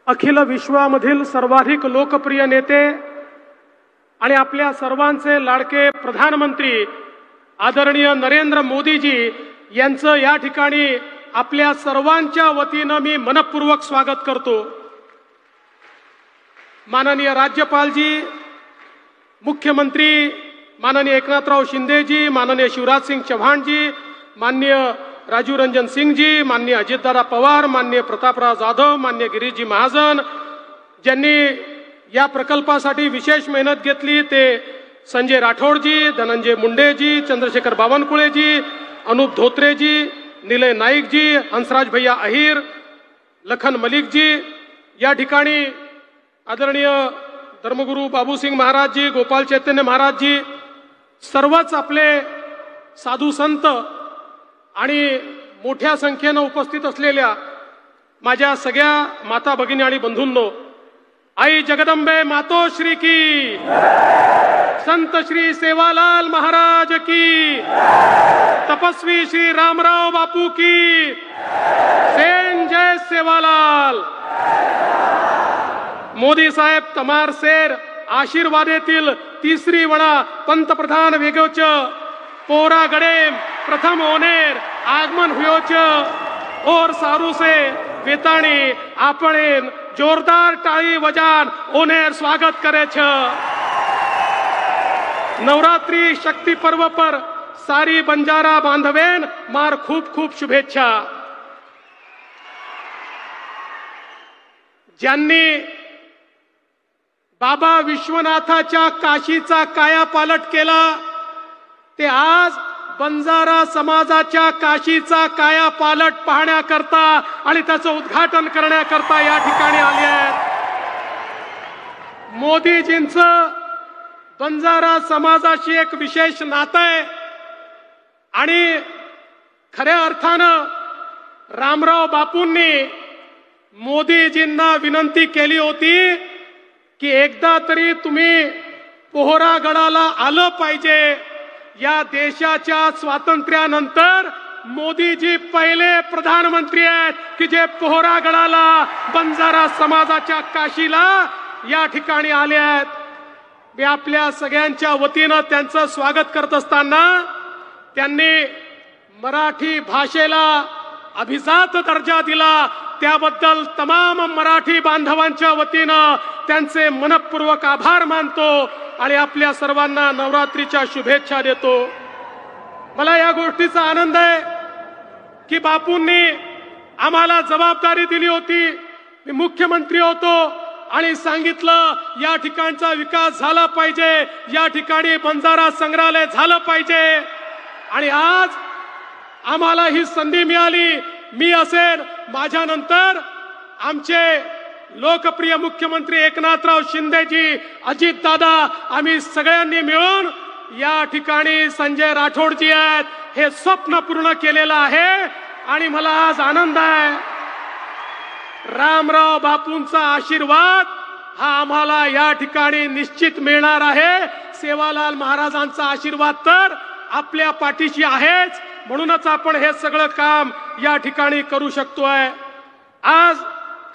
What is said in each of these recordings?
अखिल विश्वामधील सर्वाधिक लोकप्रिय नेते आणि आपल्या सर्वांचे लाडके प्रधानमंत्री आदरणीय नरेंद्र मोदीजी यांचं या ठिकाणी आपल्या सर्वांच्या वतीनं मी मनपूर्वक स्वागत करतो। माननीय राज्यपालजी, मुख्यमंत्री माननीय एकनाथराव शिंदेजी, माननीय शिवराज सिंग चौहानजी, माननीय राजीव रंजन सिंगजी, माननीय अजितदादा पवार, माननीय प्रतापराव जाधव, माननीय गिरीशजी महाजन, ज्यांनी या प्रकल्पासाठी विशेष मेहनत घेतली ते संजय राठोडजी, धनंजय मुंडेजी, चंद्रशेखर बावनकुळेजी, अनूप धोत्रेजी, निलय नाईकजी, हंसराज भैया अहिर, लखन मलिकजी, या ठिकाणी आदरणीय धर्मगुरू बाबूसिंग महाराजजी, गोपाल चैतन्य महाराजजी, सर्वच आपले साधू संत आणि मोठ्या संख्येने उपस्थित असलेल्या माझ्या सगळ्या माता भगिनी आणि बंधूंनो, आई जगदंबे मातोश्री की, संत श्री सेवालाल महाराज की, तपस्वी श्री रामराव बापू की, सेन जय सेवालाल। मोदी साहेब तमार सेर आशीर्वादेतील तिसरी वडा पंतप्रधान वेगोच पोरा गडे प्रथम ओनेर आगमन हुयोच और सारू से वेताणी आपणे जोरदार टाळी वजान ओनेर स्वागत करे छ। नवरात्रि शक्ति पर्व पर सारी बंजारा बांधवेन मार खूप खूप शुभेच्छा। ज्यांनी बाबा विश्वनाथाच्या काशीचा कायापालट केला ते आज बंजारा समाजाच्या काशीचा कायापालट पाहण्याकरता आणि त्याचं उद्घाटन करण्याकरता या ठिकाणी आले आहेत। मोदीजींचं बंजारा समाजाशी एक विशेष नातं आहे आणि खऱ्या अर्थानं रामराव बापूंनी मोदीजींना विनंती केली होती की एकदा तरी तुम्ही पोहरागडाला आलं पाहिजे। या देशाच्या स्वातंत्र्यानंतर मोदीजी पहिले प्रधानमंत्री आहेत की जे पोहरागडाला बंजारा समाजाच्या काशीला या ठिकाणी आले आहेत। मी आपल्या सगळ्यांच्या वतीनं त्यांचं स्वागत करत असताना त्यांनी मराठी भाषेला अभिजात दर्जा दिला त्याबद्दल तमाम मराठी बांधवांच्या वतीनं त्यांचे मनपूर्वक आभार मानतो आणि आपल्या सर्वांना नवरात्रीच्या शुभेच्छा देतो। मला या गोष्टीचा आनंद आहे की बापूंनी आम्हाला जबाबदारी दिली होती। मी मुख्यमंत्री होतो आणि सांगितलं या ठिकाणचा विकास झाला पाहिजे, या ठिकाणी बंजारा संग्रहालय झालं पाहिजे आणि आज आम्हाला ही संधी मिळाली। मी असेल, माझ्यानंतर आमचे लोकप्रिय मुख्यमंत्री एकनाथराव शिंदेजी, अजितदादा, आम्ही सगळ्यांनी मिळून या ठिकाणी संजय राठोडजी आहेत हे स्वप्न पूर्ण केलेलं आहे आणि मला आज आनंद आहे। रामराव बापूंचा आशीर्वाद हा आम्हाला या ठिकाणी निश्चित मिळणार आहे। सेवालाल महाराजांचा आशीर्वाद तर आपल्या पाठीशी आहेच, म्हणूनच आपण हे सगळं काम या ठिकाणी करू शकतोय। आज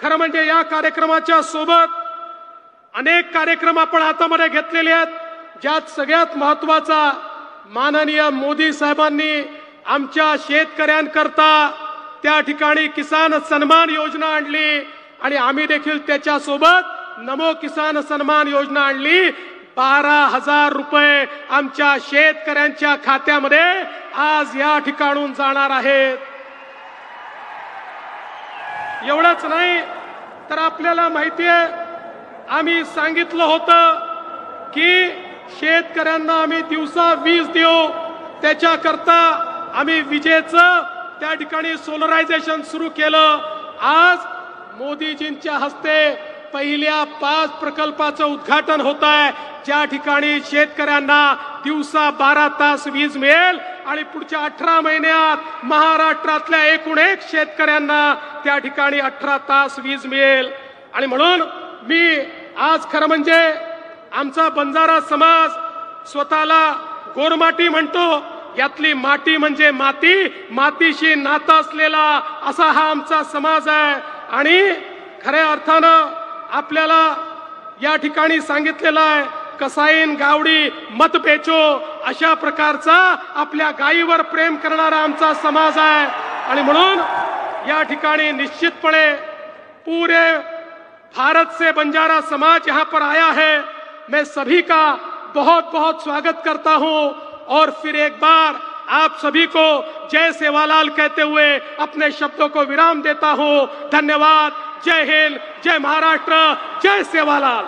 खरं म्हणजे या कार्यक्रमाच्या सोबत अनेक कार्यक्रम आपण हातामध्ये घेतलेले आहेत, ज्यात सगळ्यात महत्त्वाचा माननीय मोदी साहेबांनी आमच्या शेतकऱ्यांकरता त्या ठिकाणी किसान सन्मान योजना आणली आणि आम्ही देखील त्याच्या सोबत नमो किसान सन्मान योजना आणली। 12,000 रुपये आमच्या शेतकऱ्यांच्या खात्यामध्ये आज या ठिकाणून जाणार आहेत। एवढंच नाही तर आपल्याला माहिती आहे, आम्ही सांगितलं होतं की शेतकऱ्यांना आम्ही दिवसा वीज देऊ, त्याच्याकरता आम्ही विजेचं त्या ठिकाणी सोलरायझेशन सुरू केलं। आज मोदीजींच्या हस्ते पहिल्या 5 प्रकल्पाचं उद्घाटन होत आहे, ज्या ठिकाणी शेतकऱ्यांना दिवसा 12 तास वीज मिळेल आणि पुढच्या 18 महिन्यात महाराष्ट्रातल्या एकूण एक शेतकऱ्यांना त्या ठिकाणी 18 तास वीज मिळेल। आणि म्हणून मी आज खरं म्हणजे आमचा बंजारा समाज स्वतःला गोरमाटी म्हणतो, यातली माती म्हणजे माती, मातीशी नातं असलेला असा हा आमचा समाज आहे आणि खऱ्या अर्थानं आपल्याला या ठिकाणी सांगितलेलं आहे, कसाईन गावडी मत पेचो अशा प्रकारचा आपल्या गायीवर प्रेम करणारा आमचा समाज आहे। आणि म्हणून या ठिकाणी निश्चितपणे पूरे भारत से बंजारा समाज यहाँ पर आया है। मैं सभी का बहुत बहुत स्वागत करता हूं और फिर एक बार आप सभी को जय सेवालाल कहते हुए अपने शब्दों को विराम देता हूं। धन्यवाद। जय हिंद, जय महाराष्ट्र, जय सेवालाल।